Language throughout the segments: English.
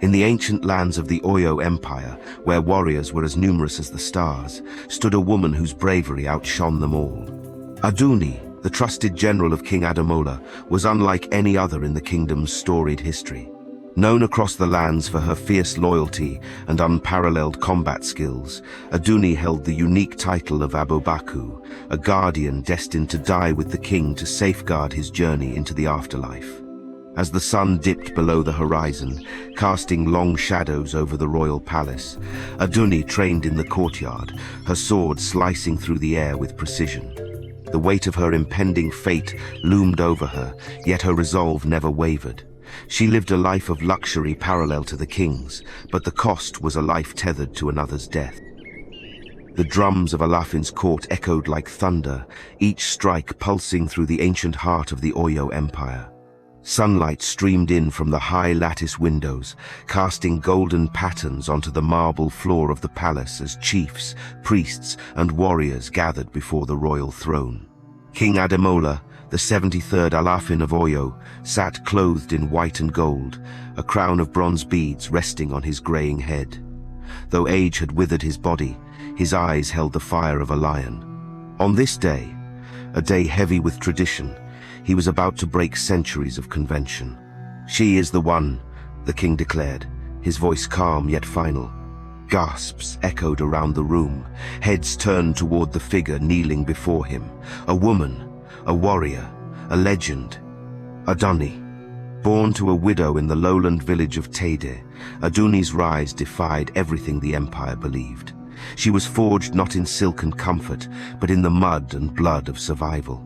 In the ancient lands of the Oyo Empire, where warriors were as numerous as the stars, stood a woman whose bravery outshone them all. Adunni, the trusted general of King Ademola, was unlike any other in the kingdom's storied history. Known across the lands for her fierce loyalty and unparalleled combat skills, Adunni held the unique title of Abobaku, a guardian destined to die with the king to safeguard his journey into the afterlife. As the sun dipped below the horizon, casting long shadows over the royal palace, Adunni trained in the courtyard, her sword slicing through the air with precision. The weight of her impending fate loomed over her, yet her resolve never wavered. She lived a life of luxury parallel to the king's, but the cost was a life tethered to another's death. The drums of Alafin's court echoed like thunder, each strike pulsing through the ancient heart of the Oyo Empire. Sunlight streamed in from the high lattice windows, casting golden patterns onto the marble floor of the palace as chiefs, priests, and warriors gathered before the royal throne. King Ademola, the 73rd Alafin of Oyo, sat clothed in white and gold, a crown of bronze beads resting on his graying head. Though age had withered his body, his eyes held the fire of a lion. On this day, a day heavy with tradition, he was about to break centuries of convention. "She is the one," the king declared, his voice calm yet final. Gasps echoed around the room, heads turned toward the figure kneeling before him. A woman, a warrior, a legend. Adunni. Born to a widow in the lowland village of Myde, Adunni's rise defied everything the empire believed. She was forged not in silk and comfort, but in the mud and blood of survival.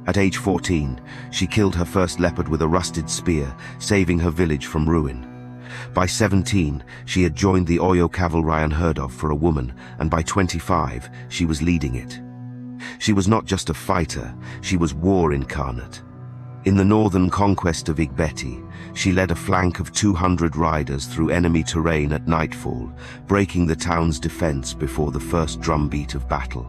At age 14, she killed her first leopard with a rusted spear, saving her village from ruin. By 17, she had joined the Oyo cavalry unheard of for a woman, and by 25, she was leading it. She was not just a fighter, she was war incarnate. In the northern conquest of Igbeti, she led a flank of 200 riders through enemy terrain at nightfall, breaking the town's defense before the first drumbeat of battle.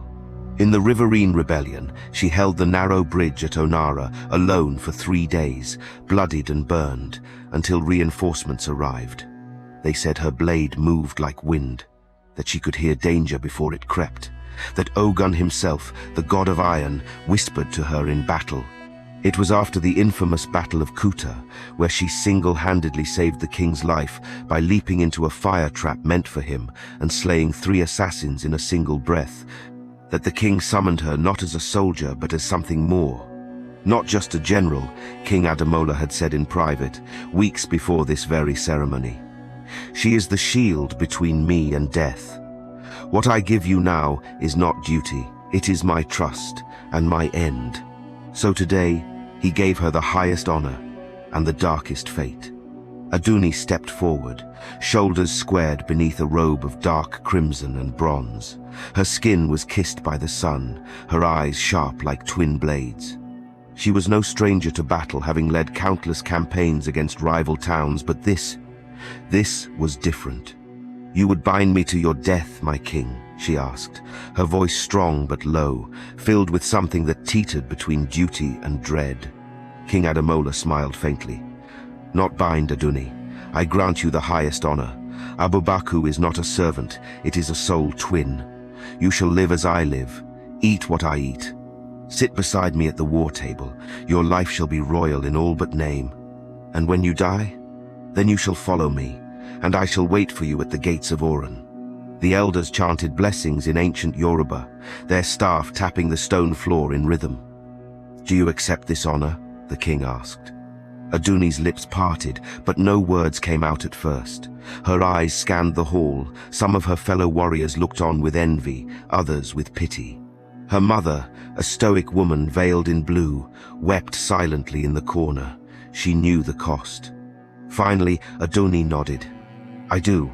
In the Riverine Rebellion, she held the narrow bridge at Onara alone for 3 days, bloodied and burned, until reinforcements arrived. They said her blade moved like wind, that she could hear danger before it crept, that Ogun himself, the god of iron, whispered to her in battle. It was after the infamous Battle of Kuta, where she single-handedly saved the king's life by leaping into a fire trap meant for him and slaying 3 assassins in a single breath, that the king summoned her not as a soldier but as something more. Not just a general, King Ademola had said in private, weeks before this very ceremony. "She is the shield between me and death. What I give you now is not duty, it is my trust and my end." So today, he gave her the highest honor and the darkest fate. Adunni stepped forward, shoulders squared beneath a robe of dark crimson and bronze. Her skin was kissed by the sun, her eyes sharp like twin blades. She was no stranger to battle, having led countless campaigns against rival towns, but this was different. "You would bind me to your death, my king?" she asked, her voice strong but low, filled with something that teetered between duty and dread. King Ademola smiled faintly. "Not bind, Adunni. I grant you the highest honor. Abobaku is not a servant, it is a soul twin. You shall live as I live, eat what I eat. Sit beside me at the war table. Your life shall be royal in all but name. And when you die, then you shall follow me, and I shall wait for you at the gates of Oran." The elders chanted blessings in ancient Yoruba, their staff tapping the stone floor in rhythm. "Do you accept this honor?" the king asked. Adunni's lips parted, but no words came out at first. Her eyes scanned the hall. Some of her fellow warriors looked on with envy, others with pity. Her mother, a stoic woman veiled in blue, wept silently in the corner. She knew the cost. Finally, Adunni nodded. "I do."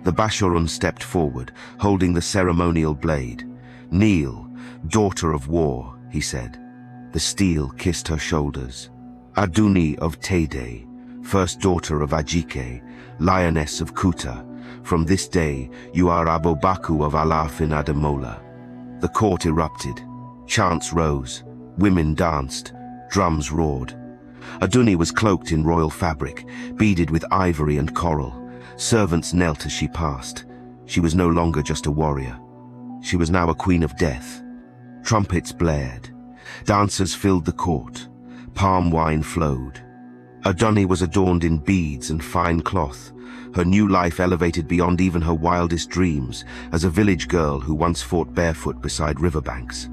The Bashorun stepped forward, holding the ceremonial blade. "Kneel, daughter of war," he said. The steel kissed her shoulders. "Adunni of Myde, first daughter of Ajike, lioness of Kuta, from this day you are Abobaku of Alafin Ademola." The court erupted. Chants rose. Women danced. Drums roared. Adunni was cloaked in royal fabric, beaded with ivory and coral, Servants knelt as she passed. She was no longer just a warrior. She was now a queen of death. Trumpets blared. Dancers filled the court. Palm wine flowed. Adunni was adorned in beads and fine cloth, her new life elevated beyond even her wildest dreams as a village girl who once fought barefoot beside riverbanks.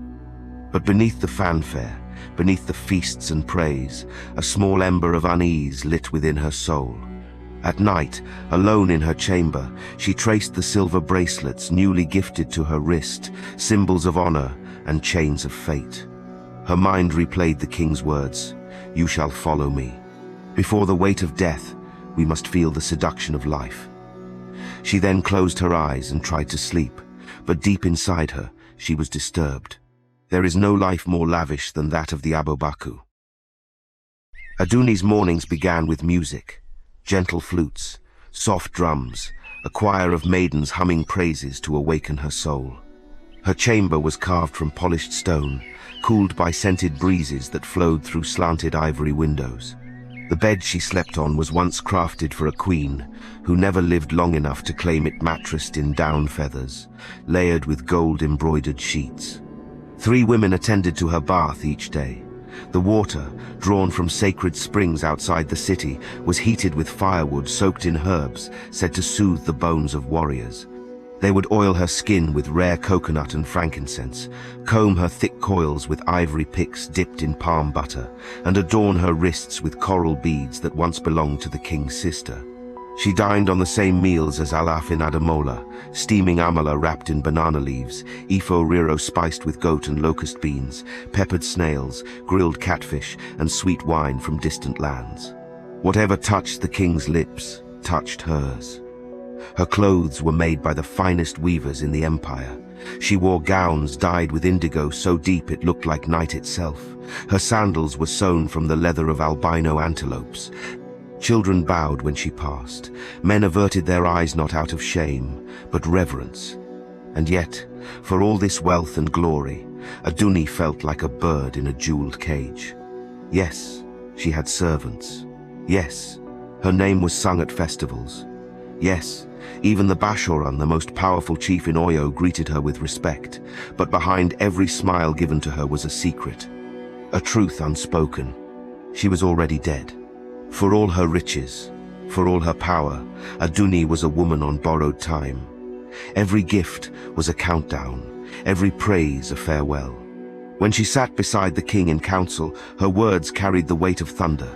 But beneath the fanfare, beneath the feasts and praise, a small ember of unease lit within her soul. At night, alone in her chamber, she traced the silver bracelets newly gifted to her wrist, symbols of honor and chains of fate. Her mind replayed the king's words, "You shall follow me. Before the weight of death, we must feel the seduction of life." She then closed her eyes and tried to sleep, but deep inside her, she was disturbed. There is no life more lavish than that of the Abobaku. Adunni's mornings began with music, gentle flutes, soft drums, a choir of maidens humming praises to awaken her soul. Her chamber was carved from polished stone, cooled by scented breezes that flowed through slanted ivory windows. The bed she slept on was once crafted for a queen, who never lived long enough to claim it, mattressed in down feathers, layered with gold-embroidered sheets. 3 women attended to her bath each day. The water, drawn from sacred springs outside the city, was heated with firewood soaked in herbs, said to soothe the bones of warriors. They would oil her skin with rare coconut and frankincense, comb her thick coils with ivory picks dipped in palm butter, and adorn her wrists with coral beads that once belonged to the king's sister. She dined on the same meals as King Ademola, steaming amala wrapped in banana leaves, ifo riro spiced with goat and locust beans, peppered snails, grilled catfish, and sweet wine from distant lands. Whatever touched the king's lips touched hers. Her clothes were made by the finest weavers in the empire. She wore gowns dyed with indigo so deep it looked like night itself. Her sandals were sewn from the leather of albino antelopes. Children bowed when she passed. Men averted their eyes not out of shame, but reverence. And yet, for all this wealth and glory, Adunni felt like a bird in a jeweled cage. Yes, she had servants. Yes, her name was sung at festivals. Yes, even the Bashoran, the most powerful chief in Oyo, greeted her with respect. But behind every smile given to her was a secret, a truth unspoken. She was already dead. For all her riches, for all her power, Adunni was a woman on borrowed time. Every gift was a countdown, every praise a farewell. When she sat beside the king in council, her words carried the weight of thunder.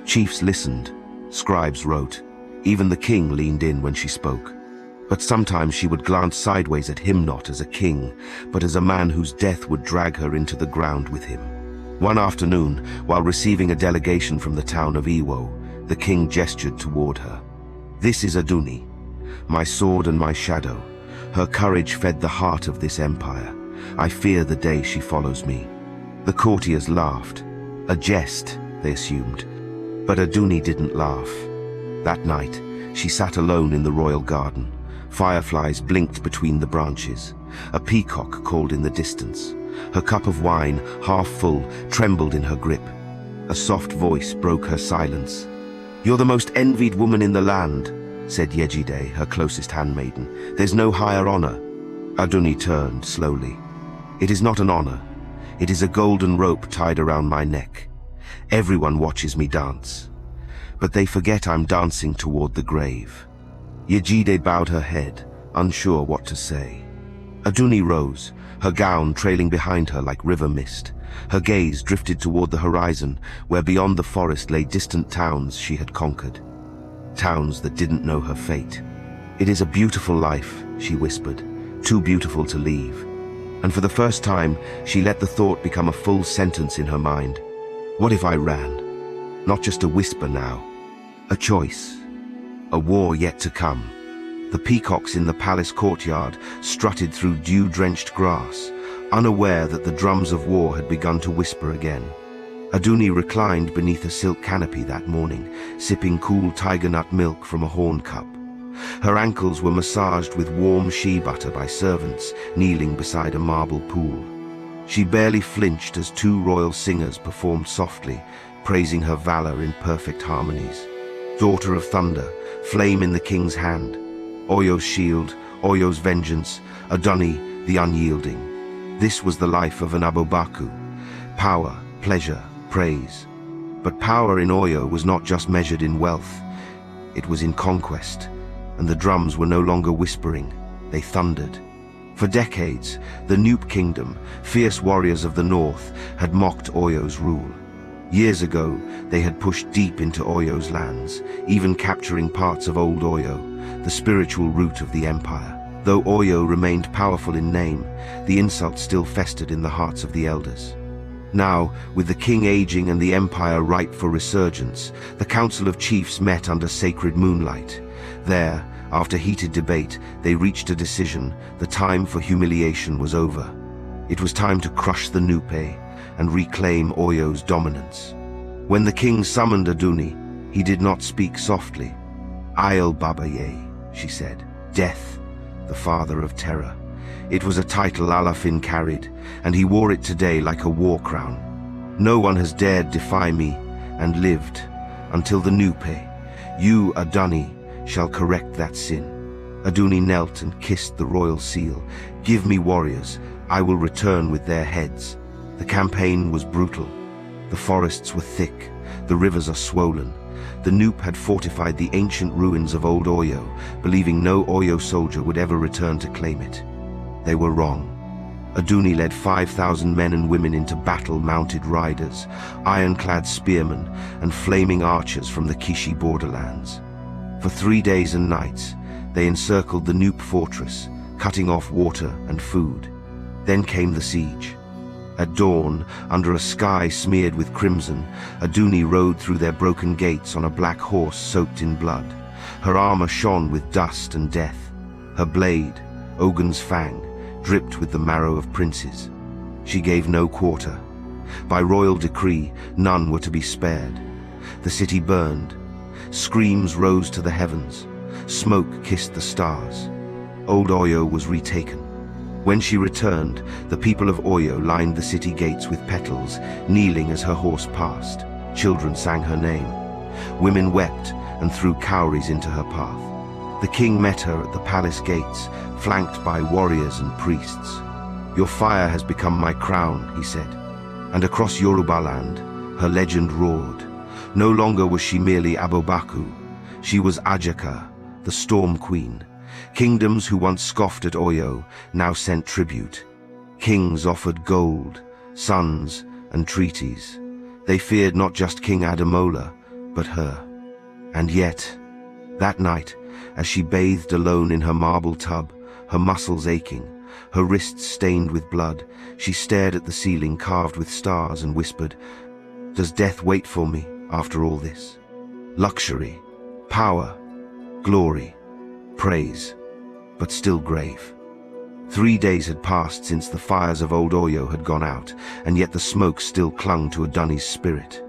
Chiefs listened, scribes wrote. Even the king leaned in when she spoke. But sometimes she would glance sideways at him, not as a king, but as a man whose death would drag her into the ground with him. One afternoon, while receiving a delegation from the town of Iwo, the king gestured toward her. "This is Adunni, my sword and my shadow. Her courage fed the heart of this empire. I fear the day she follows me." The courtiers laughed. A jest, they assumed. But Adunni didn't laugh. That night, she sat alone in the royal garden. Fireflies blinked between the branches. A peacock called in the distance. Her cup of wine, half full, trembled in her grip. A soft voice broke her silence. "You're the most envied woman in the land," said Yejide, her closest handmaiden. "There's no higher honor." Adunni turned slowly. "It is not an honor. It is a golden rope tied around my neck. Everyone watches me dance. But they forget I'm dancing toward the grave." Yejide bowed her head, unsure what to say. Adunni rose, her gown trailing behind her like river mist. Her gaze drifted toward the horizon, where beyond the forest lay distant towns she had conquered. Towns that didn't know her fate. "It is a beautiful life," she whispered, "too beautiful to leave." And for the first time, she let the thought become a full sentence in her mind. What if I ran? Not just a whisper now. A choice. A war yet to come. The peacocks in the palace courtyard strutted through dew-drenched grass, unaware that the drums of war had begun to whisper again. Adunni reclined beneath a silk canopy that morning, sipping cool tiger nut milk from a horn cup. Her ankles were massaged with warm shea butter by servants kneeling beside a marble pool. She barely flinched as 2 royal singers performed softly, praising her valor in perfect harmonies. daughter of thunder, flame in the king's hand. Oyo's shield, Oyo's vengeance, Adunni the unyielding. This was the life of an Abobaku. Power, pleasure, praise. But power in Oyo was not just measured in wealth. It was in conquest, and the drums were no longer whispering, they thundered. For decades, the Nupe kingdom, fierce warriors of the north, had mocked Oyo's rule. Years ago, they had pushed deep into Oyo's lands, even capturing parts of Old Oyo, the spiritual root of the empire. Though Oyo remained powerful in name, the insult still festered in the hearts of the elders. Now, with the king aging and the empire ripe for resurgence, the council of chiefs met under sacred moonlight. There, after heated debate, they reached a decision. The time for humiliation was over. It was time to crush the Nupe and reclaim Oyo's dominance. When the king summoned Adunni, he did not speak softly. "I'll Babaye," she said, "death, the father of terror." It was a title Alafin carried, and he wore it today like a war crown. No one has dared defy me and lived until the Nupe. You, Adunni, shall correct that sin. Adunni knelt and kissed the royal seal. "Give me warriors, I will return with their heads." The campaign was brutal. The forests were thick, the rivers are swollen. The Nupe had fortified the ancient ruins of Old Oyo, believing no Oyo soldier would ever return to claim it. They were wrong. Adunni led 5,000 men and women into battle, mounted riders, ironclad spearmen, and flaming archers from the Kishi borderlands. For 3 days and nights, they encircled the Nupe fortress, cutting off water and food. Then came the siege. At dawn, under a sky smeared with crimson, Adunni rode through their broken gates on a black horse soaked in blood. Her armor shone with dust and death. Her blade, Ogun's fang, dripped with the marrow of princes. She gave no quarter. By royal decree, none were to be spared. The city burned. Screams rose to the heavens. Smoke kissed the stars. Old Oyo was retaken. When she returned, the people of Oyo lined the city gates with petals, kneeling as her horse passed. Children sang her name. Women wept and threw cowries into her path. The king met her at the palace gates, flanked by warriors and priests. "Your fire has become my crown," he said. And across Yorubaland, her legend roared. No longer was she merely Abobaku. She was Ajaka, the Storm Queen. Kingdoms who once scoffed at Oyo now sent tribute. Kings offered gold, sons, and treaties. They feared not just King Ademola, but her. And yet, that night, as she bathed alone in her marble tub, her muscles aching, her wrists stained with blood, she stared at the ceiling carved with stars and whispered, "Does death wait for me after all this? Luxury, power, glory, praise, but still grave." 3 days had passed since the fires of Old Oyo had gone out, and yet the smoke still clung to Adunni's spirit.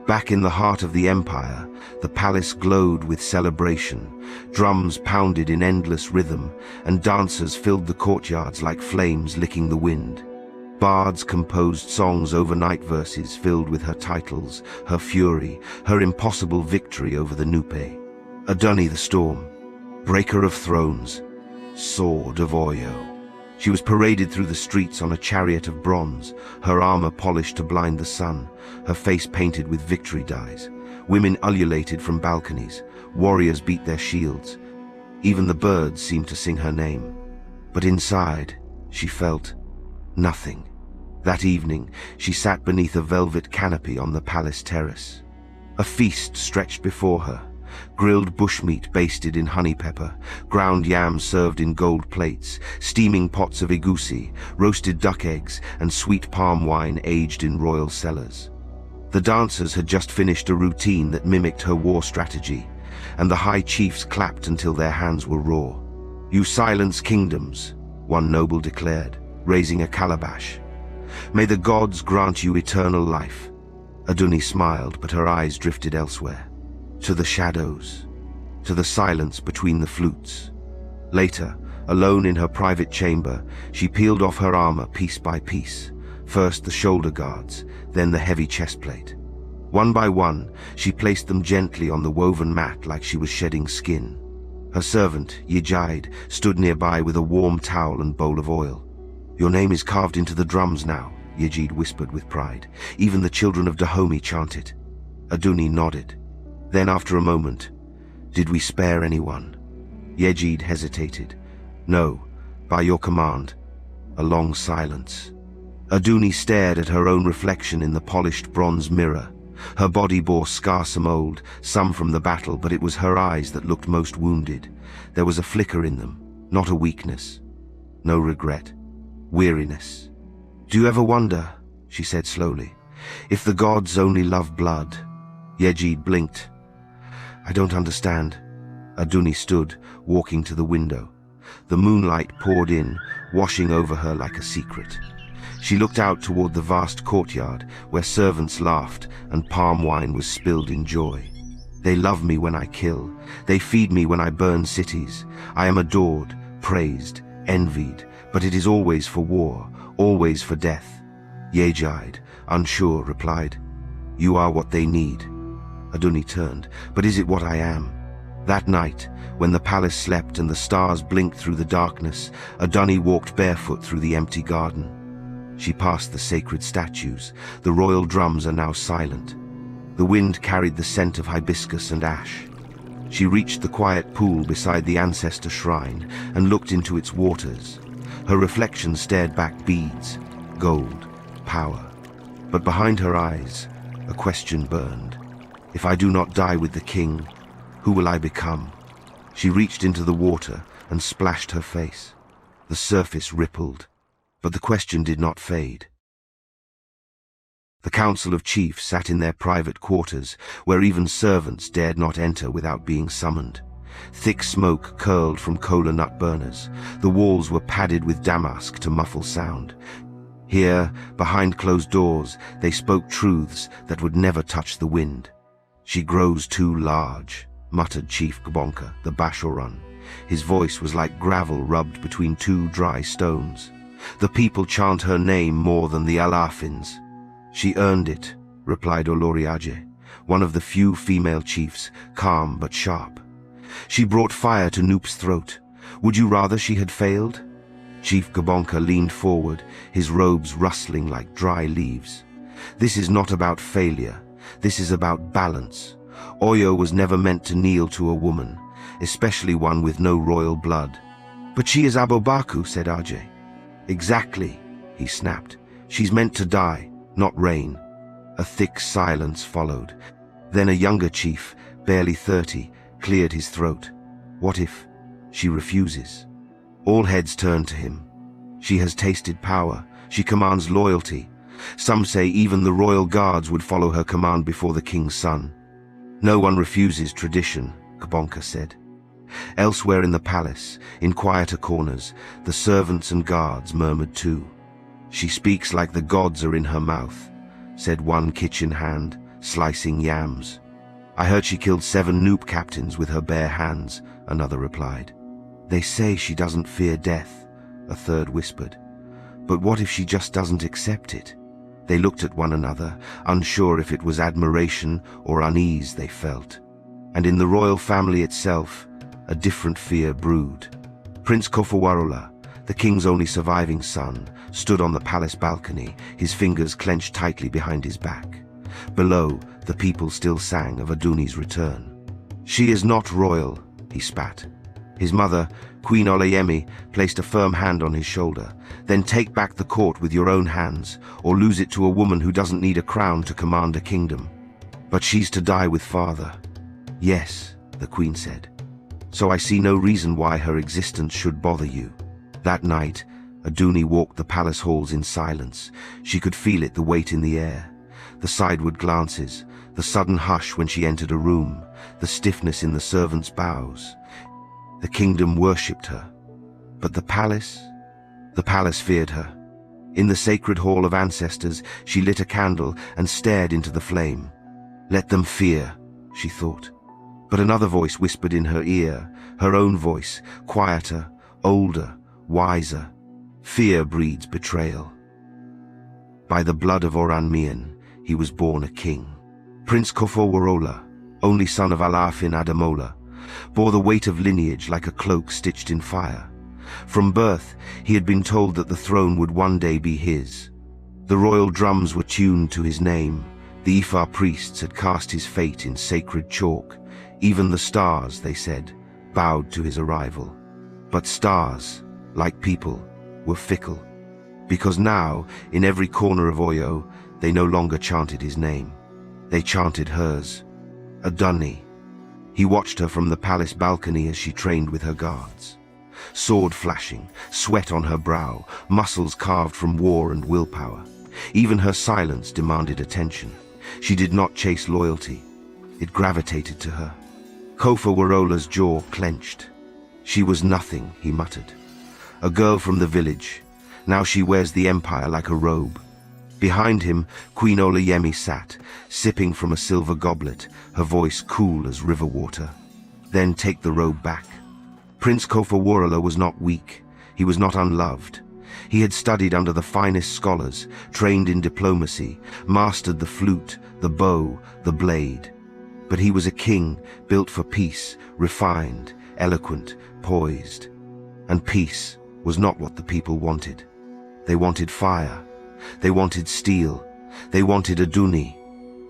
Back in the heart of the empire, the palace glowed with celebration. Drums pounded in endless rhythm, and dancers filled the courtyards like flames licking the wind. Bards composed songs over night verses filled with her titles, her fury, her impossible victory over the Nupe. Adunni the Storm, breaker of thrones, sword of Oyo. She was paraded through the streets on a chariot of bronze, her armor polished to blind the sun, her face painted with victory dyes. Women ululated from balconies, warriors beat their shields. Even the birds seemed to sing her name. But inside, she felt nothing. That evening, she sat beneath a velvet canopy on the palace terrace. A feast stretched before her. Grilled bushmeat basted in honey pepper, ground yams served in gold plates, steaming pots of egusi, roasted duck eggs, and sweet palm wine aged in royal cellars. The dancers had just finished a routine that mimicked her war strategy, and the high chiefs clapped until their hands were raw. "You silence kingdoms," one noble declared, raising a calabash. "May the gods grant you eternal life." Adunni smiled, but her eyes drifted elsewhere. To the shadows, to the silence between the flutes. Later, alone in her private chamber, she peeled off her armor piece by piece, first the shoulder guards, then the heavy chestplate. One by one, she placed them gently on the woven mat like she was shedding skin. Her servant, Myde, stood nearby with a warm towel and bowl of oil. "Your name is carved into the drums now," Myde whispered with pride. "Even the children of Dahomey chant it." Adunni nodded. Then, after a moment, "Did we spare anyone?" Myde hesitated. "No, by your command." A long silence. Adunni stared at her own reflection in the polished bronze mirror. Her body bore scars, some old, some from the battle, but it was her eyes that looked most wounded. There was a flicker in them, not a weakness. No regret. Weariness. "Do you ever wonder," she said slowly, "if the gods only love blood?" Myde blinked. "I don't understand." Adunni stood, walking to the window. The moonlight poured in, washing over her like a secret. She looked out toward the vast courtyard, where servants laughed and palm wine was spilled in joy. "They love me when I kill. They feed me when I burn cities. I am adored, praised, envied, but it is always for war, always for death." Myde, unsure, replied, "You are what they need." Adunni turned. "But is it what I am?" That night, when the palace slept and the stars blinked through the darkness, Adunni walked barefoot through the empty garden. She passed the sacred statues. The royal drums are now silent. The wind carried the scent of hibiscus and ash. She reached the quiet pool beside the ancestor shrine and looked into its waters. Her reflection stared back beads, gold, power. But behind her eyes, a question burned. "If I do not die with the king, who will I become?" She reached into the water and splashed her face. The surface rippled, but the question did not fade. The Council of Chiefs sat in their private quarters, where even servants dared not enter without being summoned. Thick smoke curled from cola nut burners. The walls were padded with damask to muffle sound. Here, behind closed doors, they spoke truths that would never touch the wind. "She grows too large," muttered Chief Gbonka, the Bashoran. His voice was like gravel rubbed between two dry stones. "The people chant her name more than the Alafins." "She earned it," replied Oloriaje, one of the few female chiefs, calm but sharp. "She brought fire to Noop's throat. Would you rather she had failed?" Chief Gbonka leaned forward, his robes rustling like dry leaves. "This is not about failure. This is about balance. Oyo was never meant to kneel to a woman, especially one with no royal blood." "But she is Abobaku," said Ajay. "Exactly," he snapped. "She's meant to die, not reign." A thick silence followed. Then a younger chief, barely 30, cleared his throat. "What if she refuses?" All heads turned to him. "She has tasted power. She commands loyalty. Some say even the royal guards would follow her command before the king's son." "No one refuses tradition," Gbonka said. Elsewhere in the palace, in quieter corners, the servants and guards murmured too. "She speaks like the gods are in her mouth," said one kitchen hand, slicing yams. "I heard she killed 7 Noop captains with her bare hands," another replied. "They say she doesn't fear death," a third whispered. "But what if she just doesn't accept it?" They looked at one another, unsure if it was admiration or unease they felt. And in the royal family itself, a different fear brewed. Prince Kofawarola, the king's only surviving son, stood on the palace balcony, his fingers clenched tightly behind his back. Below, the people still sang of Adunni's return. "She is not royal," he spat. His mother, Queen Olayemi, placed a firm hand on his shoulder. "Then take back the court with your own hands, or lose it to a woman who doesn't need a crown to command a kingdom." "But she's to die with father." "Yes," the queen said. "So I see no reason why her existence should bother you." That night, Adunni walked the palace halls in silence. She could feel it, the weight in the air. The sideward glances, the sudden hush when she entered a room, the stiffness in the servants' bows. The kingdom worshipped her. But the palace? The palace feared her. In the sacred hall of ancestors, she lit a candle and stared into the flame. "Let them fear," she thought. But another voice whispered in her ear, her own voice, quieter, older, wiser. "Fear breeds betrayal. By the blood of Oran Mian, he was born a king. Prince Kofowarola, only son of King Ademola, bore the weight of lineage like a cloak stitched in fire. From birth, he had been told that the throne would one day be his. The royal drums were tuned to his name. The Ifa priests had cast his fate in sacred chalk. Even the stars, they said, bowed to his arrival. But stars, like people, were fickle. Because now, in every corner of Oyo, they no longer chanted his name. They chanted hers. Adunni. He watched her from the palace balcony as she trained with her guards. Sword flashing, sweat on her brow, muscles carved from war and willpower. Even her silence demanded attention. She did not chase loyalty. It gravitated to her. Kofowarola's jaw clenched. She was nothing, he muttered. A girl from the village. Now she wears the empire like a robe. Behind him, Queen Olayemi sat, sipping from a silver goblet, her voice cool as river water. Then take the robe back. Prince Kofowarola was not weak. He was not unloved. He had studied under the finest scholars, trained in diplomacy, mastered the flute, the bow, the blade. But he was a king, built for peace, refined, eloquent, poised. And peace was not what the people wanted. They wanted fire. They wanted steel. They wanted Adunni.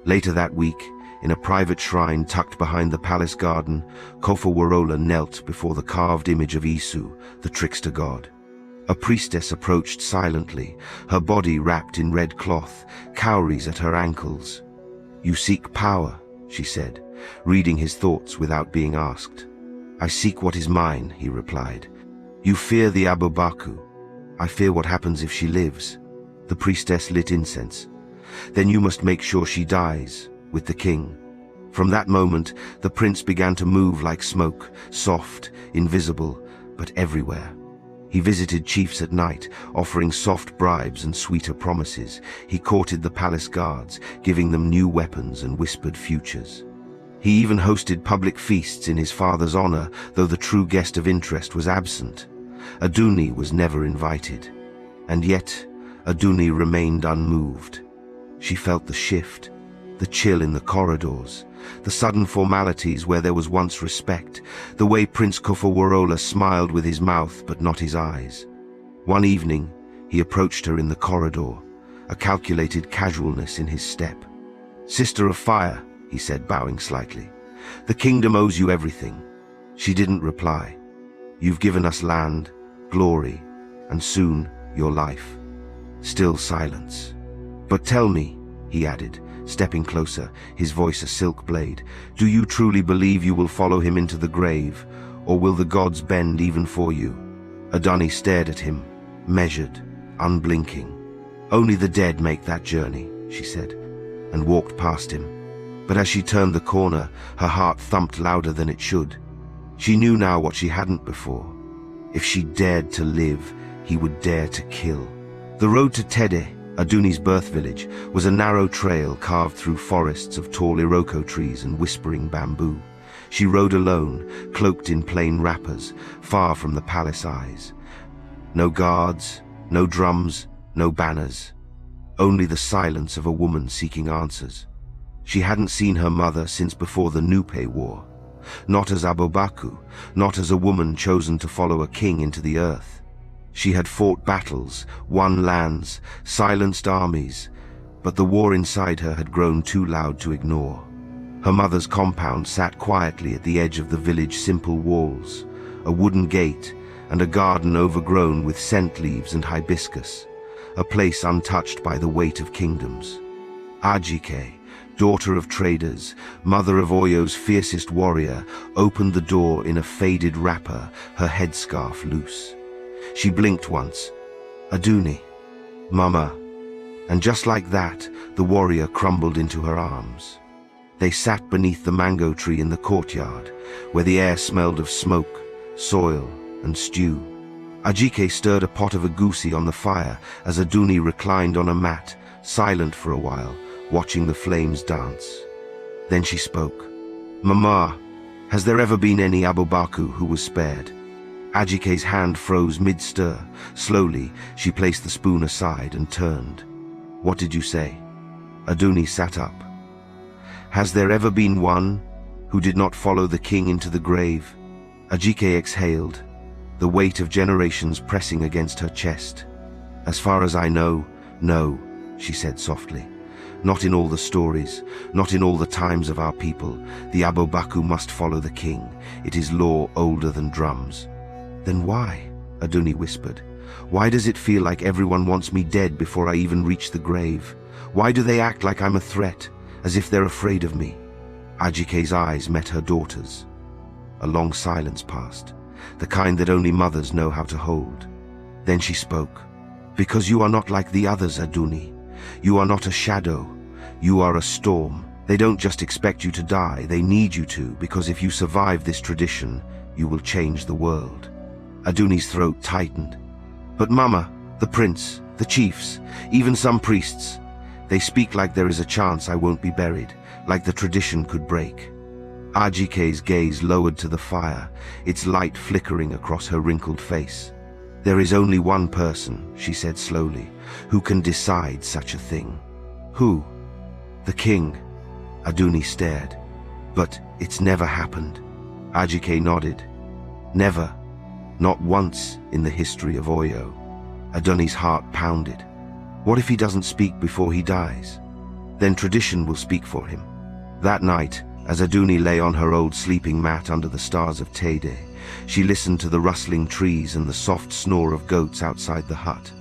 Later that week, in a private shrine tucked behind the palace garden, Kofowarola knelt before the carved image of Isu, the trickster god. A priestess approached silently, her body wrapped in red cloth, cowries at her ankles. "You seek power," she said, reading his thoughts without being asked. "I seek what is mine," he replied. "You fear the Abobaku. I fear what happens if she lives." The priestess lit incense. "Then you must make sure she dies, with the king." From that moment, the prince began to move like smoke, soft, invisible, but everywhere. He visited chiefs at night, offering soft bribes and sweeter promises. He courted the palace guards, giving them new weapons and whispered futures. He even hosted public feasts in his father's honor, though the true guest of interest was absent. Adunni was never invited. And yet, Adunni remained unmoved. She felt the shift, the chill in the corridors, the sudden formalities where there was once respect, the way Prince Kofowarola smiled with his mouth but not his eyes. One evening, he approached her in the corridor, a calculated casualness in his step. "Sister of fire," he said, bowing slightly, "the kingdom owes you everything." She didn't reply. "You've given us land, glory, and soon your life." Still silence. "But tell me," he added, stepping closer, his voice a silk blade, "do you truly believe you will follow him into the grave, or will the gods bend even for you?" Adunni stared at him, measured, unblinking. "Only the dead make that journey," she said, and walked past him. But as she turned the corner, her heart thumped louder than it should. She knew now what she hadn't before. If she dared to live, he would dare to kill. The road to Tede, Adunni's birth village, was a narrow trail carved through forests of tall iroko trees and whispering bamboo. She rode alone, cloaked in plain wrappers, far from the palace eyes. No guards, no drums, no banners. Only the silence of a woman seeking answers. She hadn't seen her mother since before the Nupe War. Not as Abobaku, not as a woman chosen to follow a king into the earth. She had fought battles, won lands, silenced armies, but the war inside her had grown too loud to ignore. Her mother's compound sat quietly at the edge of the village's simple walls, a wooden gate and a garden overgrown with scent leaves and hibiscus, a place untouched by the weight of kingdoms. Ajike, daughter of traders, mother of Oyo's fiercest warrior, opened the door in a faded wrapper, her headscarf loose. She blinked once. "Adunni, Mama," and just like that, the warrior crumbled into her arms. They sat beneath the mango tree in the courtyard, where the air smelled of smoke, soil, and stew. Ajike stirred a pot of agusi on the fire as Adunni reclined on a mat, silent for a while, watching the flames dance. Then she spoke. "Mama, has there ever been any Abobaku who was spared?" Ajike's hand froze mid-stir. Slowly, she placed the spoon aside and turned. "What did you say?" Adunni sat up. Has there ever been one who did not follow the king into the grave? Ajike exhaled, the weight of generations pressing against her chest. As far as I know, no, she said softly. Not in all the stories, not in all the times of our people. The Abobaku must follow the king. It is law older than drums. Then why? Adunni whispered. Why does it feel like everyone wants me dead before I even reach the grave? Why do they act like I'm a threat, as if they're afraid of me? Ajike's eyes met her daughter's. A long silence passed, the kind that only mothers know how to hold. Then she spoke. Because you are not like the others, Adunni. You are not a shadow. You are a storm. They don't just expect you to die, they need you to, because if you survive this tradition, you will change the world. Adunni's throat tightened. But Mama, the prince, the chiefs, even some priests, they speak like there is a chance I won't be buried, like the tradition could break. Ajike's gaze lowered to the fire, its light flickering across her wrinkled face. There is only one person, she said slowly, who can decide such a thing. Who? The king. Adunni stared. But it's never happened. Ajike nodded. Never. Not once in the history of Oyo. Adunni's heart pounded. What if he doesn't speak before he dies? Then tradition will speak for him. That night, as Adunni lay on her old sleeping mat under the stars of Tede, she listened to the rustling trees and the soft snore of goats outside the hut.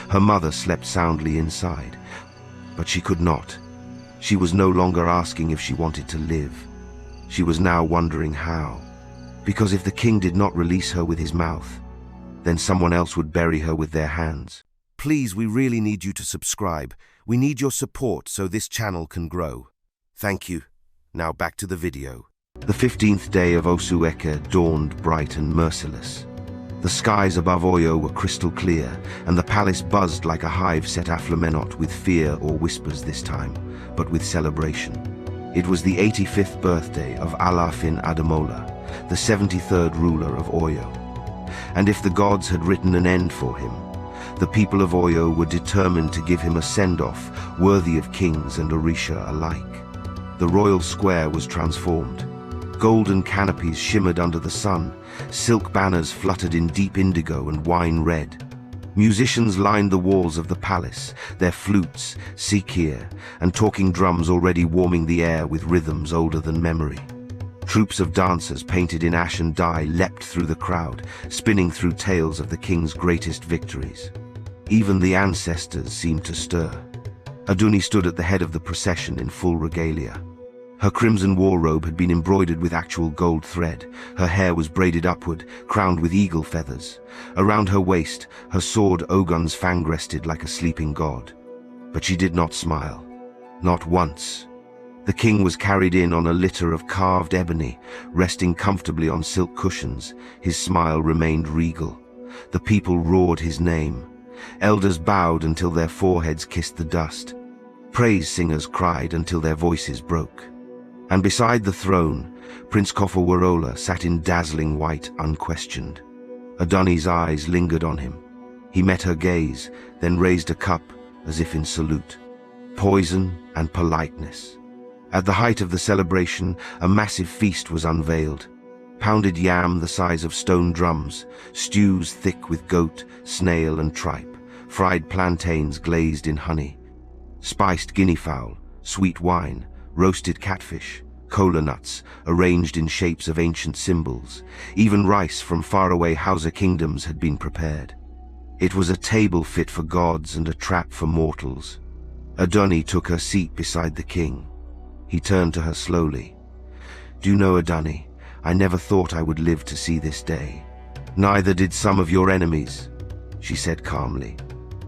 Her mother slept soundly inside, but she could not. She was no longer asking if she wanted to live. She was now wondering how. Because if the king did not release her with his mouth, then someone else would bury her with their hands. Please, we really need you to subscribe. We need your support so this channel can grow. Thank you. Now back to the video. The 15th day of Osueke dawned bright and merciless. The skies above Oyo were crystal clear, and the palace buzzed like a hive set aflamenot with fear or whispers this time, but with celebration. It was the 85th birthday of King Ademola, the 73rd ruler of Oyo. And if the gods had written an end for him, the people of Oyo were determined to give him a send-off worthy of kings and Orisha alike. The royal square was transformed. Golden canopies shimmered under the sun, silk banners fluttered in deep indigo and wine red. Musicians lined the walls of the palace, their flutes, sikir, and talking drums already warming the air with rhythms older than memory. Troops of dancers painted in ashen dye leapt through the crowd, spinning through tales of the king's greatest victories. Even the ancestors seemed to stir. Adunni stood at the head of the procession in full regalia. Her crimson war robe had been embroidered with actual gold thread. Her hair was braided upward, crowned with eagle feathers. Around her waist, her sword Ogun's fang rested like a sleeping god. But she did not smile. Not once. The king was carried in on a litter of carved ebony, resting comfortably on silk cushions. His smile remained regal. The people roared his name. Elders bowed until their foreheads kissed the dust. Praise singers cried until their voices broke. And beside the throne, Prince Kofowarola sat in dazzling white, unquestioned. Adunni's eyes lingered on him. He met her gaze, then raised a cup as if in salute. Poison and politeness. At the height of the celebration, a massive feast was unveiled. Pounded yam the size of stone drums, stews thick with goat, snail and tripe, fried plantains glazed in honey, spiced guinea fowl, sweet wine, roasted catfish, cola nuts arranged in shapes of ancient symbols. Even rice from faraway Hausa kingdoms had been prepared. It was a table fit for gods and a trap for mortals. Adunni took her seat beside the king. He turned to her slowly. "Do you know, Adunni, I never thought I would live to see this day. Neither did some of your enemies," she said calmly.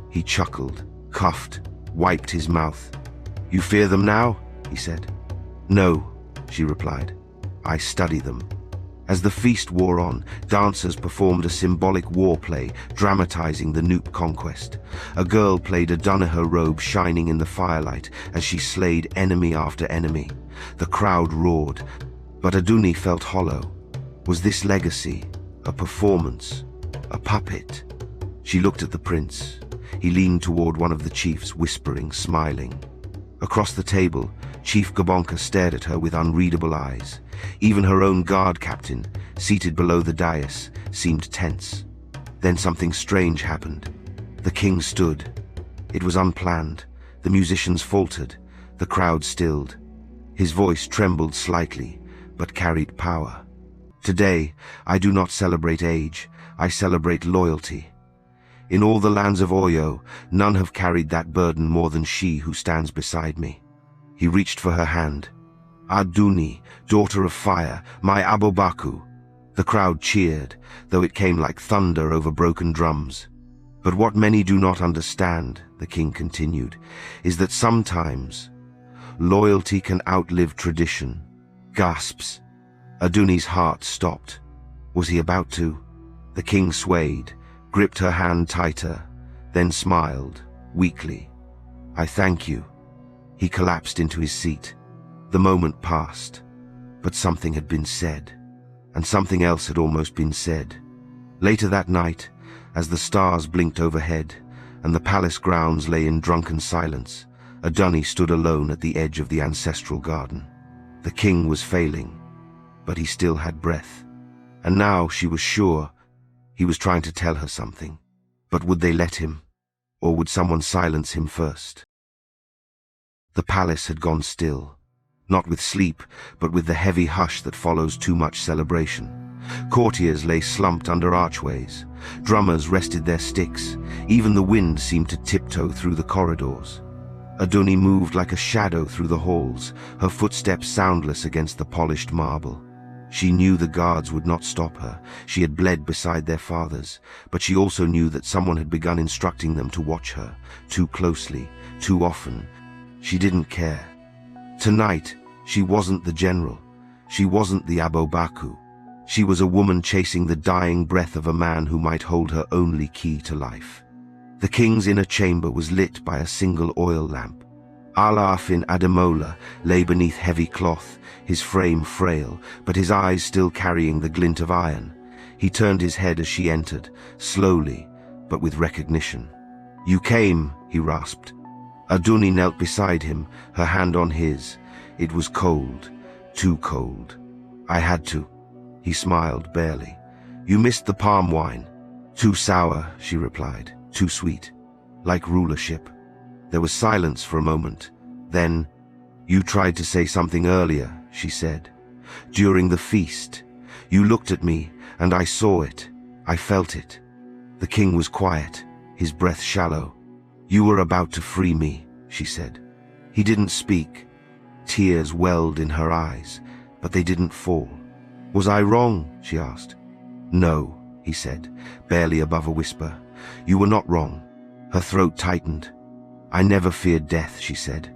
He chuckled, coughed, wiped his mouth. "You fear them now?" he said. "No," she replied. "I study them." As the feast wore on, dancers performed a symbolic war play, dramatizing the Nupe conquest. A girl played Adunni, her robe shining in the firelight as she slayed enemy after enemy. The crowd roared, but Adunni felt hollow. Was this legacy, a performance, a puppet? She looked at the prince. He leaned toward one of the chiefs, whispering, smiling. Across the table, Chief Gabonka stared at her with unreadable eyes. Even her own guard captain, seated below the dais, seemed tense. Then something strange happened. The king stood. It was unplanned. The musicians faltered. The crowd stilled. His voice trembled slightly, but carried power. Today, I do not celebrate age. I celebrate loyalty. In all the lands of Oyo, none have carried that burden more than she who stands beside me. He reached for her hand. Adunni, daughter of fire, my Abobaku. The crowd cheered, though it came like thunder over broken drums. But what many do not understand, the king continued, is that sometimes loyalty can outlive tradition. Gasps. Adunni's heart stopped. Was he about to? The king swayed, gripped her hand tighter, then smiled, weakly. I thank you. He collapsed into his seat. The moment passed, but something had been said, and something else had almost been said. Later that night, as the stars blinked overhead, and the palace grounds lay in drunken silence, Adunni stood alone at the edge of the ancestral garden. The king was failing, but he still had breath. And now she was sure he was trying to tell her something. But would they let him? Or would someone silence him first? The palace had gone still, not with sleep, but with the heavy hush that follows too much celebration. Courtiers lay slumped under archways. Drummers rested their sticks. Even the wind seemed to tiptoe through the corridors. Adunni moved like a shadow through the halls, her footsteps soundless against the polished marble. She knew the guards would not stop her. She had bled beside their fathers, but she also knew that someone had begun instructing them to watch her, too closely, too often. She didn't care. Tonight, she wasn't the general. She wasn't the Abobaku. She was a woman chasing the dying breath of a man who might hold her only key to life. The king's inner chamber was lit by a single oil lamp. King Ademola lay beneath heavy cloth, his frame frail, but his eyes still carrying the glint of iron. He turned his head as she entered, slowly, but with recognition. You came, he rasped. Adunni knelt beside him, her hand on his. It was cold, too cold. I had to. He smiled barely. You missed the palm wine. Too sour, she replied, too sweet. Like rulership. There was silence for a moment. Then, you tried to say something earlier, she said. During the feast. You looked at me, and I saw it. I felt it. The king was quiet, his breath shallow. You were about to free me, she said. He didn't speak. Tears welled in her eyes, but they didn't fall. Was I wrong? She asked. No, he said, barely above a whisper. You were not wrong. Her throat tightened. I never feared death, she said.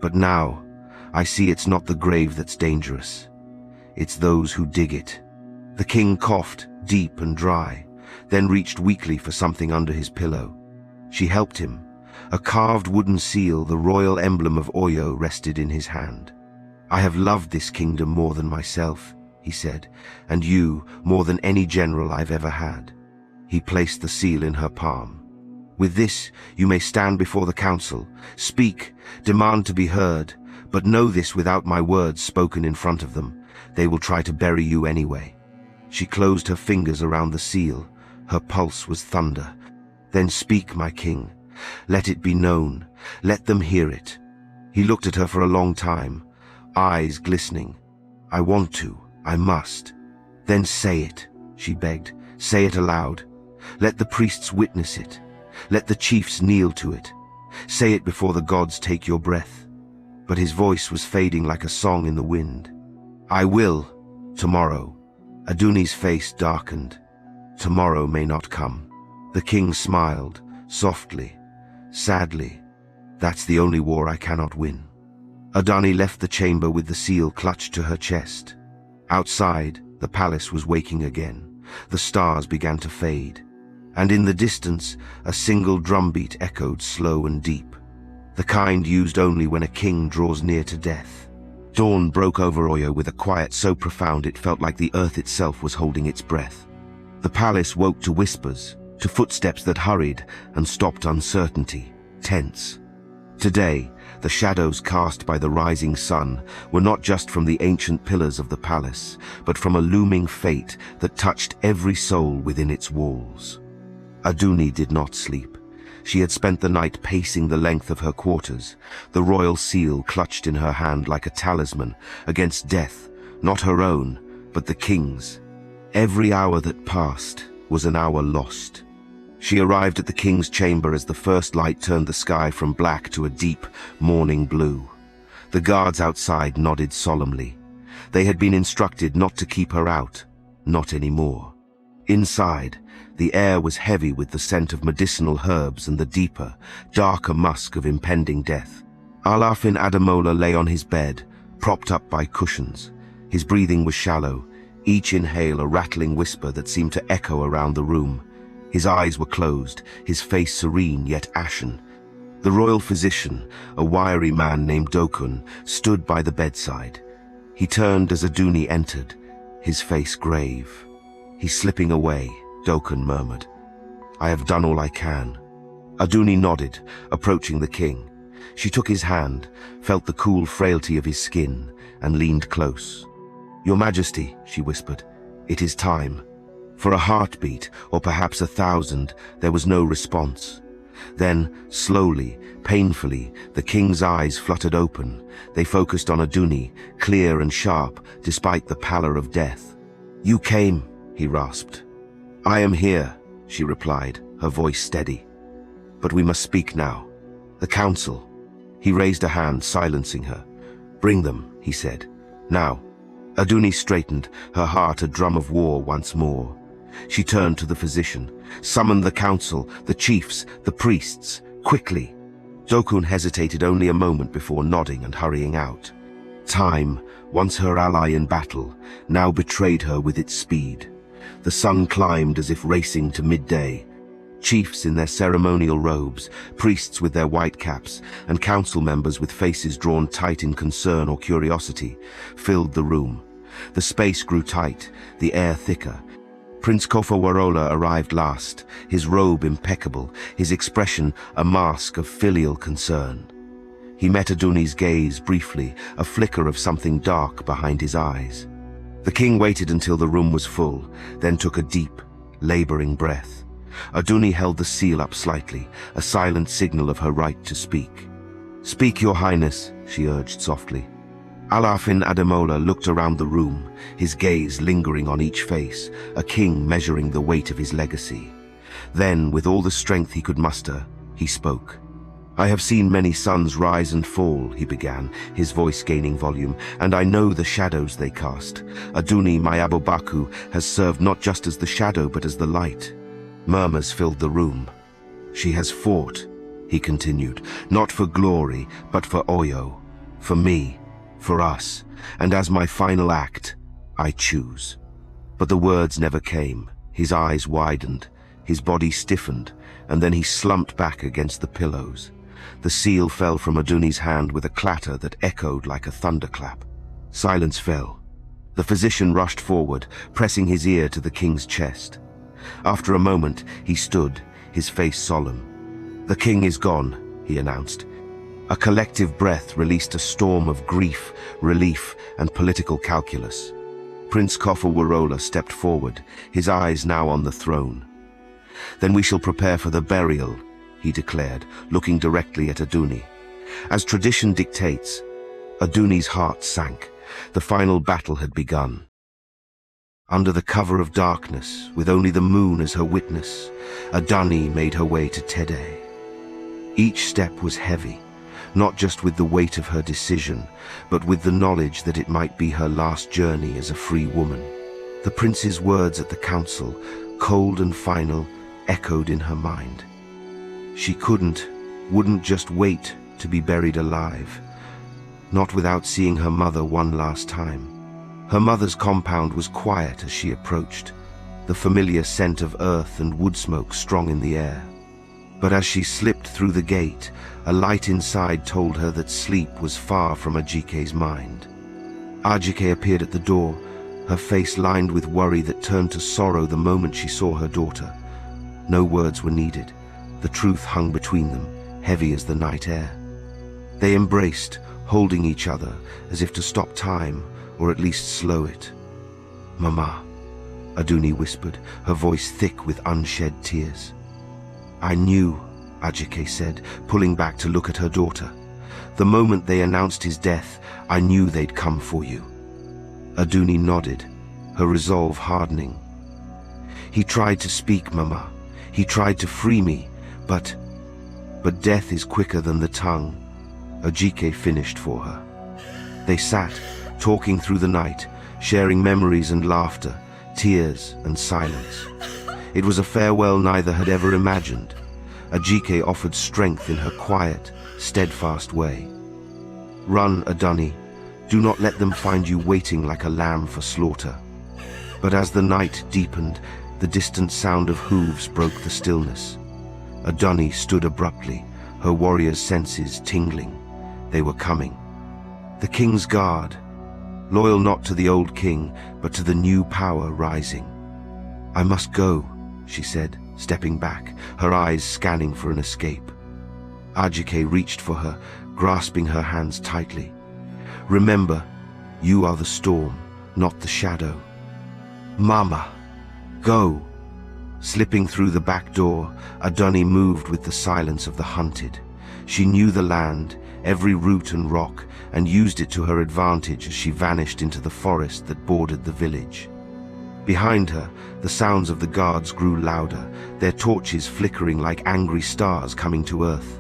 But now, I see it's not the grave that's dangerous. It's those who dig it. The king coughed, deep and dry, then reached weakly for something under his pillow. She helped him. A carved wooden seal, the royal emblem of Oyo, rested in his hand. I have loved this kingdom more than myself, he said, and you more than any general I've ever had. He placed the seal in her palm. With this, you may stand before the council, speak, demand to be heard, but know this without my words spoken in front of them. They will try to bury you anyway. She closed her fingers around the seal. Her pulse was thunder. Then speak, my king. Let it be known. Let them hear it. He looked at her for a long time, eyes glistening. I want to. I must. Then say it, she begged. Say it aloud. Let the priests witness it. Let the chiefs kneel to it. Say it before the gods take your breath. But his voice was fading like a song in the wind. I will, tomorrow. Adunni's face darkened. Tomorrow may not come. The king smiled, softly, sadly. That's the only war I cannot win. Adunni left the chamber with the seal clutched to her chest. Outside, the palace was waking again. The stars began to fade. And in the distance, a single drumbeat echoed slow and deep, the kind used only when a king draws near to death. Dawn broke over Oyo with a quiet so profound it felt like the earth itself was holding its breath. The palace woke to whispers, to footsteps that hurried and stopped uncertainty, tense. Today, the shadows cast by the rising sun were not just from the ancient pillars of the palace, but from a looming fate that touched every soul within its walls. Adunni did not sleep. She had spent the night pacing the length of her quarters, the royal seal clutched in her hand like a talisman against death, not her own, but the king's. Every hour that passed was an hour lost. She arrived at the king's chamber as the first light turned the sky from black to a deep morning blue. The guards outside nodded solemnly. They had been instructed not to keep her out, not anymore. Inside, the air was heavy with the scent of medicinal herbs and the deeper, darker musk of impending death. King Ademola lay on his bed, propped up by cushions. His breathing was shallow, each inhale a rattling whisper that seemed to echo around the room. His eyes were closed, his face serene yet ashen. The royal physician, a wiry man named Dokun, stood by the bedside. He turned as Adunni entered, his face grave. "He's slipping away," Dokun murmured. "I have done all I can." Adunni nodded, approaching the king. She took his hand, felt the cool frailty of his skin, and leaned close. "Your Majesty," she whispered, "it is time." For a heartbeat, or perhaps 1,000, there was no response. Then, slowly, painfully, the king's eyes fluttered open. They focused on Adunni, clear and sharp, despite the pallor of death. "You came," he rasped. "I am here," she replied, her voice steady. "But we must speak now. The council." He raised a hand, silencing her. "Bring them," he said. "Now." Adunni straightened, her heart a drum of war once more. She turned to the physician. "Summon the council, the chiefs, the priests, quickly." Dokun hesitated only a moment before nodding and hurrying out. Time, once her ally in battle, now betrayed her with its speed. The sun climbed as if racing to midday. Chiefs in their ceremonial robes, priests with their white caps, and council members with faces drawn tight in concern or curiosity, filled the room. The space grew tight, the air thicker. Prince Kofowarola arrived last, his robe impeccable, his expression a mask of filial concern. He met Adunni's gaze briefly, a flicker of something dark behind his eyes. The king waited until the room was full, then took a deep, laboring breath. Adunni held the seal up slightly, a silent signal of her right to speak. "Speak, Your Highness," she urged softly. King Ademola looked around the room, his gaze lingering on each face, a king measuring the weight of his legacy. Then, with all the strength he could muster, he spoke. "I have seen many suns rise and fall," he began, his voice gaining volume, "and I know the shadows they cast. Adunni, my Abobaku, has served not just as the shadow but as the light." Murmurs filled the room. "She has fought," he continued, "not for glory, but for Oyo, for me, for us, and as my final act, I choose." But the words never came. His eyes widened, his body stiffened, and then he slumped back against the pillows. The seal fell from Adunni's hand with a clatter that echoed like a thunderclap. Silence fell. The physician rushed forward, pressing his ear to the king's chest. After a moment, he stood, his face solemn. "The king is gone," he announced. A collective breath released a storm of grief, relief, and political calculus. Prince Kofowarola stepped forward, his eyes now on the throne. "Then we shall prepare for the burial," he declared, looking directly at Adunni. As tradition dictates, Adunni's heart sank. The final battle had begun. Under the cover of darkness, with only the moon as her witness, Adunni made her way to Tede. Each step was heavy, not just with the weight of her decision, but with the knowledge that it might be her last journey as a free woman. The prince's words at the council, cold and final, echoed in her mind. She wouldn't just wait to be buried alive, not without seeing her mother one last time. Her mother's compound was quiet as she approached, the familiar scent of earth and wood smoke strong in the air. But as she slipped through the gate, a light inside told her that sleep was far from Ajike's mind. Ajike appeared at the door, her face lined with worry that turned to sorrow the moment she saw her daughter. No words were needed. The truth hung between them, heavy as the night air. They embraced, holding each other as if to stop time, or at least slow it. "Mama," Adunni whispered, her voice thick with unshed tears. "I knew," Ajike said, pulling back to look at her daughter. "The moment they announced his death, I knew they'd come for you." Adunni nodded, her resolve hardening. "He tried to speak, Mama. He tried to free me, but death is quicker than the tongue," Ajike finished for her. They sat, talking through the night, sharing memories and laughter, tears and silence. It was a farewell neither had ever imagined. Ajike offered strength in her quiet, steadfast way. "Run, Adunni. Do not let them find you waiting like a lamb for slaughter." But as the night deepened, the distant sound of hooves broke the stillness. Adunni stood abruptly, her warrior's senses tingling. They were coming. The king's guard, loyal not to the old king, but to the new power rising. "I must go," she said, stepping back, her eyes scanning for an escape. Ajike reached for her, grasping her hands tightly. "Remember, you are the storm, not the shadow." "Mama, go!" Slipping through the back door, Adunni moved with the silence of the hunted. She knew the land, every root and rock, and used it to her advantage as she vanished into the forest that bordered the village. Behind her, the sounds of the guards grew louder, their torches flickering like angry stars coming to earth.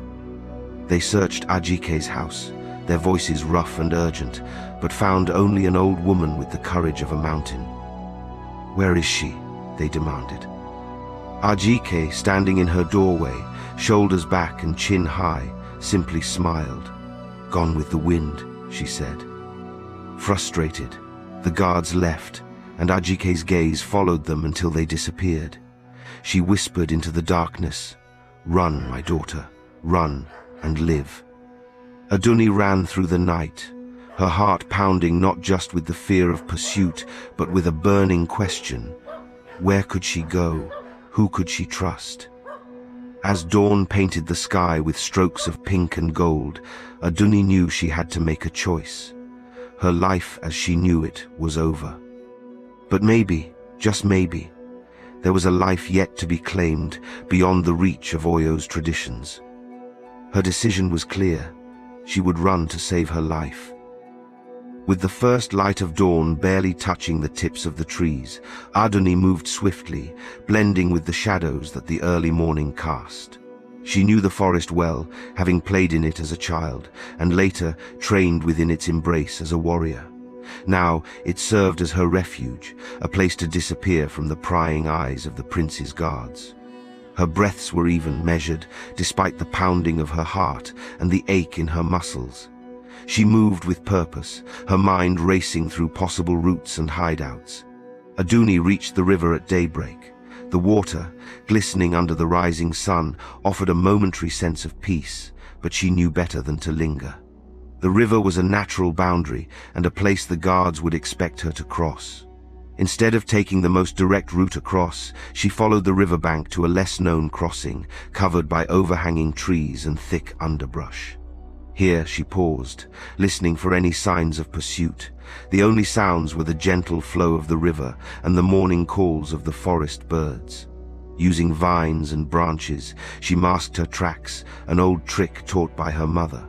They searched Ajike's house, their voices rough and urgent, but found only an old woman with the courage of a mountain. "Where is she?" they demanded. Ajike, standing in her doorway, shoulders back and chin high, simply smiled. "Gone with the wind," she said. Frustrated, the guards left, and Ajike's gaze followed them until they disappeared. She whispered into the darkness, "Run, my daughter, run and live." Adunni ran through the night, her heart pounding not just with the fear of pursuit, but with a burning question. Where could she go? Who could she trust? As dawn painted the sky with strokes of pink and gold, Adunni knew she had to make a choice. Her life as she knew it was over. But maybe, just maybe, there was a life yet to be claimed beyond the reach of Oyo's traditions. Her decision was clear. She would run to save her life. With the first light of dawn barely touching the tips of the trees, Adunni moved swiftly, blending with the shadows that the early morning cast. She knew the forest well, having played in it as a child, and later trained within its embrace as a warrior. Now it served as her refuge, a place to disappear from the prying eyes of the prince's guards. Her breaths were even, measured, despite the pounding of her heart and the ache in her muscles. She moved with purpose, her mind racing through possible routes and hideouts. Adunni reached the river at daybreak. The water, glistening under the rising sun, offered a momentary sense of peace, but she knew better than to linger. The river was a natural boundary and a place the guards would expect her to cross. Instead of taking the most direct route across, she followed the riverbank to a less-known crossing, covered by overhanging trees and thick underbrush. Here she paused, listening for any signs of pursuit. The only sounds were the gentle flow of the river and the morning calls of the forest birds. Using vines and branches, she masked her tracks, an old trick taught by her mother.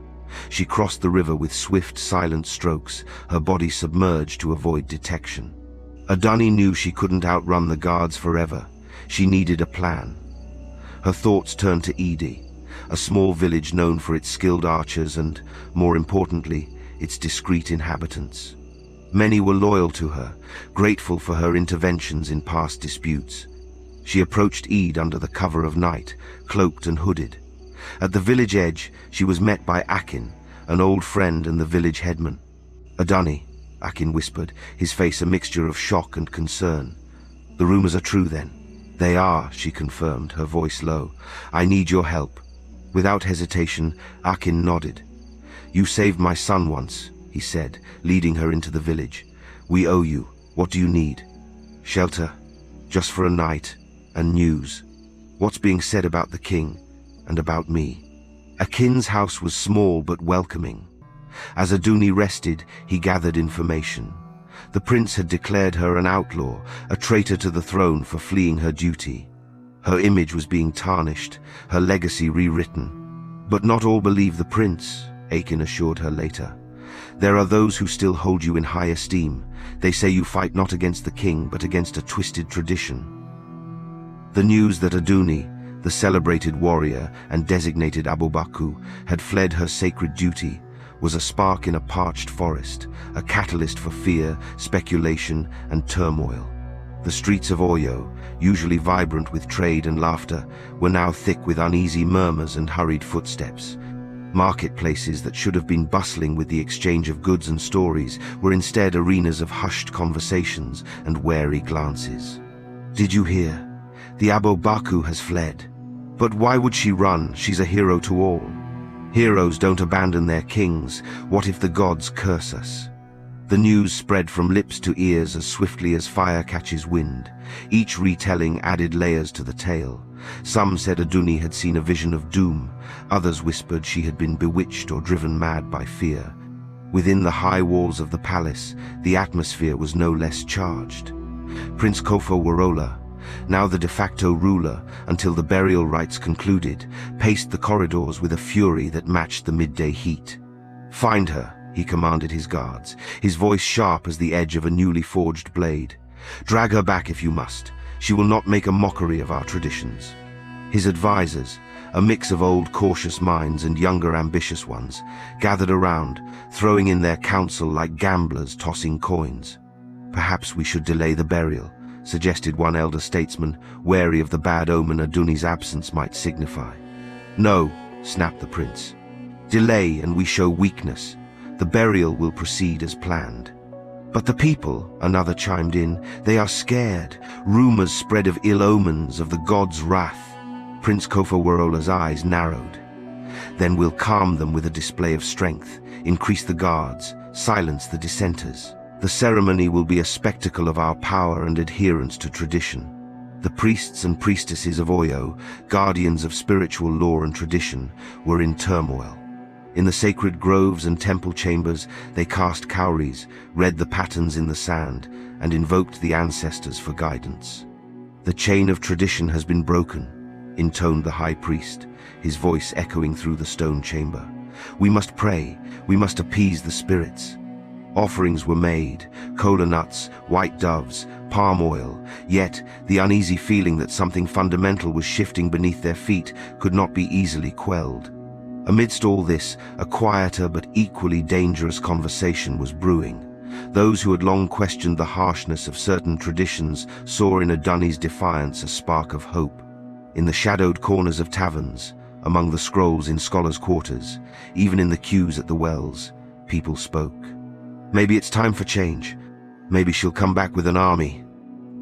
She crossed the river with swift, silent strokes, her body submerged to avoid detection. Adunni knew she couldn't outrun the guards forever. She needed a plan. Her thoughts turned to Myde, a small village known for its skilled archers and, more importantly, its discreet inhabitants. Many were loyal to her, grateful for her interventions in past disputes. She approached Myde under the cover of night, cloaked and hooded. At the village edge, she was met by Akin, an old friend and the village headman. "Adunni," Akin whispered, his face a mixture of shock and concern. "The rumors are true then?" "They are," she confirmed, her voice low. "I need your help." Without hesitation, Akin nodded. "You saved my son once," he said, leading her into the village. "We owe you. What do you need?" "Shelter, just for a night, and news. What's being said about the king, and about me?" Akin's house was small but welcoming. As Adunni rested, he gathered information. The prince had declared her an outlaw, a traitor to the throne for fleeing her duty. Her image was being tarnished, her legacy rewritten. But not all believe the prince, Akin assured her later. There are those who still hold you in high esteem. They say you fight not against the king, but against a twisted tradition. The news that Adunni, the celebrated warrior and designated Abobaku, had fled her sacred duty was a spark in a parched forest, a catalyst for fear, speculation, and turmoil. The streets of Oyo, usually vibrant with trade and laughter, were now thick with uneasy murmurs and hurried footsteps. Marketplaces that should have been bustling with the exchange of goods and stories were instead arenas of hushed conversations and wary glances. "Did you hear? The Abobaku has fled." "But why would she run? She's a hero to all." "Heroes don't abandon their kings. What if the gods curse us?" The news spread from lips to ears as swiftly as fire catches wind. Each retelling added layers to the tale. Some said Adunni had seen a vision of doom. Others whispered she had been bewitched or driven mad by fear. Within the high walls of the palace, the atmosphere was no less charged. Prince Kofo Warola, now the de facto ruler until the burial rites concluded, paced the corridors with a fury that matched the midday heat. "Find her," he commanded his guards, his voice sharp as the edge of a newly forged blade. "Drag her back if you must. She will not make a mockery of our traditions." His advisors, a mix of old cautious minds and younger ambitious ones, gathered around, throwing in their counsel like gamblers tossing coins. "Perhaps we should delay the burial," suggested one elder statesman, wary of the bad omen Adunni's absence might signify. "No," snapped the prince. "Delay and we show weakness. The burial will proceed as planned." "But the people," another chimed in, "they are scared. Rumors spread of ill omens, of the gods' wrath." Prince Kofo Warola's eyes narrowed. "Then we'll calm them with a display of strength, increase the guards, silence the dissenters. The ceremony will be a spectacle of our power and adherence to tradition." The priests and priestesses of Oyo, guardians of spiritual lore and tradition, were in turmoil. In the sacred groves and temple chambers, they cast cowries, read the patterns in the sand, and invoked the ancestors for guidance. "The chain of tradition has been broken," intoned the high priest, his voice echoing through the stone chamber. "We must pray, we must appease the spirits." Offerings were made, kola nuts, white doves, palm oil, yet the uneasy feeling that something fundamental was shifting beneath their feet could not be easily quelled. Amidst all this, a quieter but equally dangerous conversation was brewing. Those who had long questioned the harshness of certain traditions saw in Adunni's defiance a spark of hope. In the shadowed corners of taverns, among the scrolls in scholars' quarters, even in the queues at the wells, people spoke. "Maybe it's time for change. Maybe she'll come back with an army."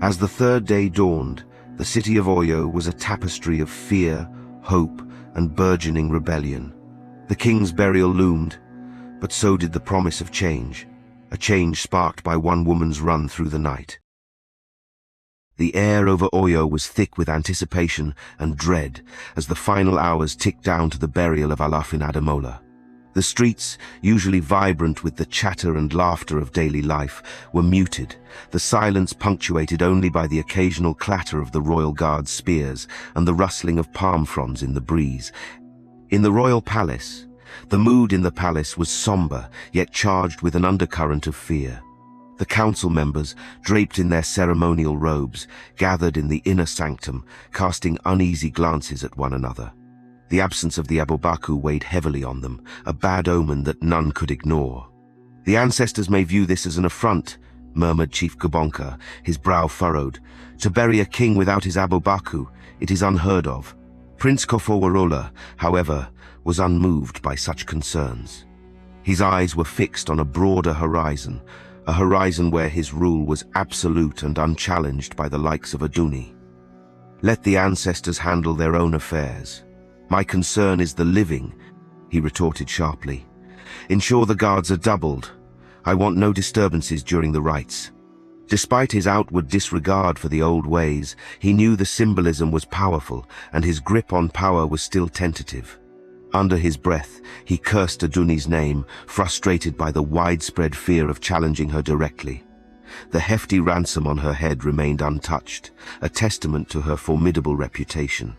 As the third day dawned, the city of Oyo was a tapestry of fear, hope, and burgeoning rebellion. The king's burial loomed, but so did the promise of change, a change sparked by one woman's run through the night. The air over Oyo was thick with anticipation and dread as the final hours ticked down to the burial of King Ademola. The streets, usually vibrant with the chatter and laughter of daily life, were muted, the silence punctuated only by the occasional clatter of the royal guard's spears and the rustling of palm fronds in the breeze. In the royal palace, the mood in the palace was somber, yet charged with an undercurrent of fear. The council members, draped in their ceremonial robes, gathered in the inner sanctum, casting uneasy glances at one another. The absence of the Abobaku weighed heavily on them, a bad omen that none could ignore. "The ancestors may view this as an affront," murmured Chief Gabonka, his brow furrowed. "To bury a king without his Abobaku, it is unheard of." Prince Kofo Warola, however, was unmoved by such concerns. His eyes were fixed on a broader horizon, a horizon where his rule was absolute and unchallenged by the likes of Adunni. "Let the ancestors handle their own affairs. My concern is the living," he retorted sharply. "Ensure the guards are doubled. I want no disturbances during the rites." Despite his outward disregard for the old ways, he knew the symbolism was powerful, and his grip on power was still tentative. Under his breath, he cursed Adunni's name, frustrated by the widespread fear of challenging her directly. The hefty ransom on her head remained untouched, a testament to her formidable reputation.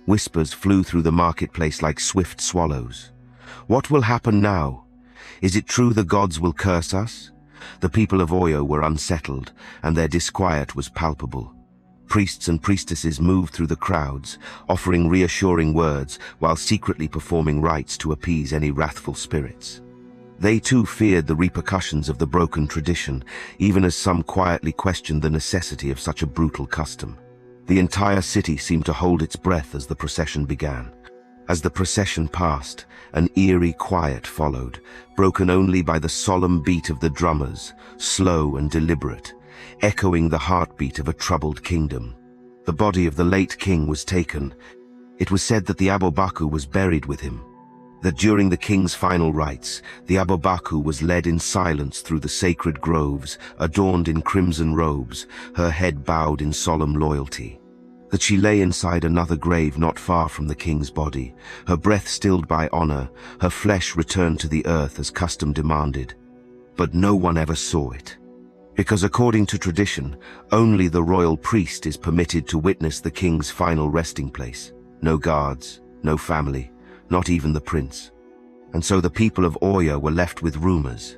Whispers flew through the marketplace like swift swallows. What will happen now? Is it true the gods will curse us? The people of Oyo were unsettled, and their disquiet was palpable. Priests and priestesses moved through the crowds, offering reassuring words while secretly performing rites to appease any wrathful spirits. They too feared the repercussions of the broken tradition, even as some quietly questioned the necessity of such a brutal custom. The entire city seemed to hold its breath as the procession began. As the procession passed, an eerie quiet followed, broken only by the solemn beat of the drummers, slow and deliberate, echoing the heartbeat of a troubled kingdom. The body of the late king was taken. It was said that the Abobaku was buried with him, that during the king's final rites, the Abobaku was led in silence through the sacred groves, adorned in crimson robes, her head bowed in solemn loyalty. That she lay inside another grave not far from the king's body, her breath stilled by honor, her flesh returned to the earth as custom demanded. But no one ever saw it. Because according to tradition, only the royal priest is permitted to witness the king's final resting place. No guards, no family, not even the prince. And so the people of Oyo were left with rumors.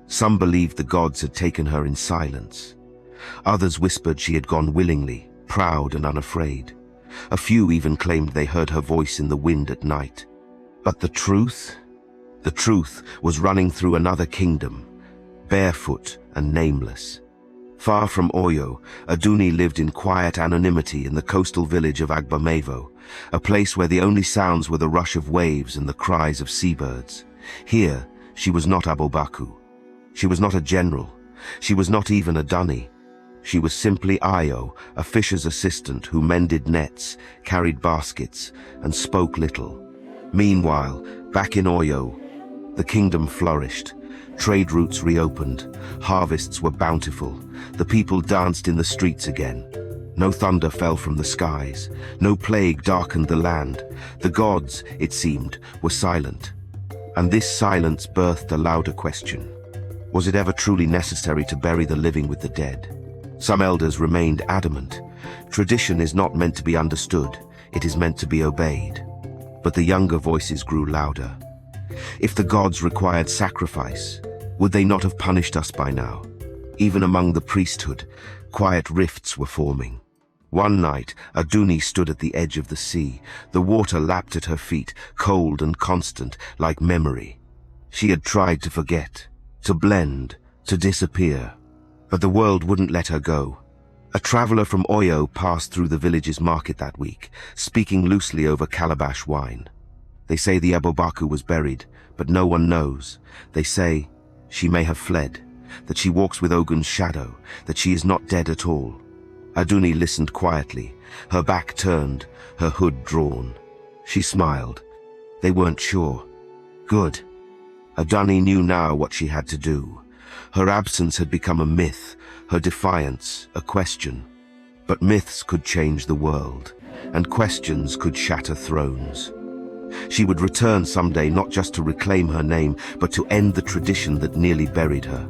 Some believed the gods had taken her in silence. Others whispered she had gone willingly, proud and unafraid. A few even claimed they heard her voice in the wind at night. But the truth was running through another kingdom, barefoot and nameless. Far from Oyo, Adunni lived in quiet anonymity in the coastal village of Agbamevo, a place where the only sounds were the rush of waves and the cries of seabirds. Here, she was not Abobaku. She was not a general. She was not even Adunni. She was simply Oyo, a fisher's assistant who mended nets, carried baskets, and spoke little. Meanwhile, back in Oyo, the kingdom flourished. Trade routes reopened, harvests were bountiful, the people danced in the streets again. No thunder fell from the skies, no plague darkened the land. The gods, it seemed, were silent. And this silence birthed a louder question. Was it ever truly necessary to bury the living with the dead? Some elders remained adamant. Tradition is not meant to be understood, it is meant to be obeyed. But the younger voices grew louder. If the gods required sacrifice, would they not have punished us by now? Even among the priesthood, quiet rifts were forming. One night, Adunni stood at the edge of the sea. The water lapped at her feet, cold and constant, like memory. She had tried to forget, to blend, to disappear. But the world wouldn't let her go. A traveler from Oyo passed through the village's market that week, speaking loosely over calabash wine. They say the Abobaku was buried, but no one knows. They say she may have fled, that she walks with Ogun's shadow, that she is not dead at all. Adunni listened quietly, her back turned, her hood drawn. She smiled. They weren't sure. Good. Adunni knew now what she had to do. Her absence had become a myth, her defiance a question. But myths could change the world, and questions could shatter thrones. She would return someday not just to reclaim her name, but to end the tradition that nearly buried her.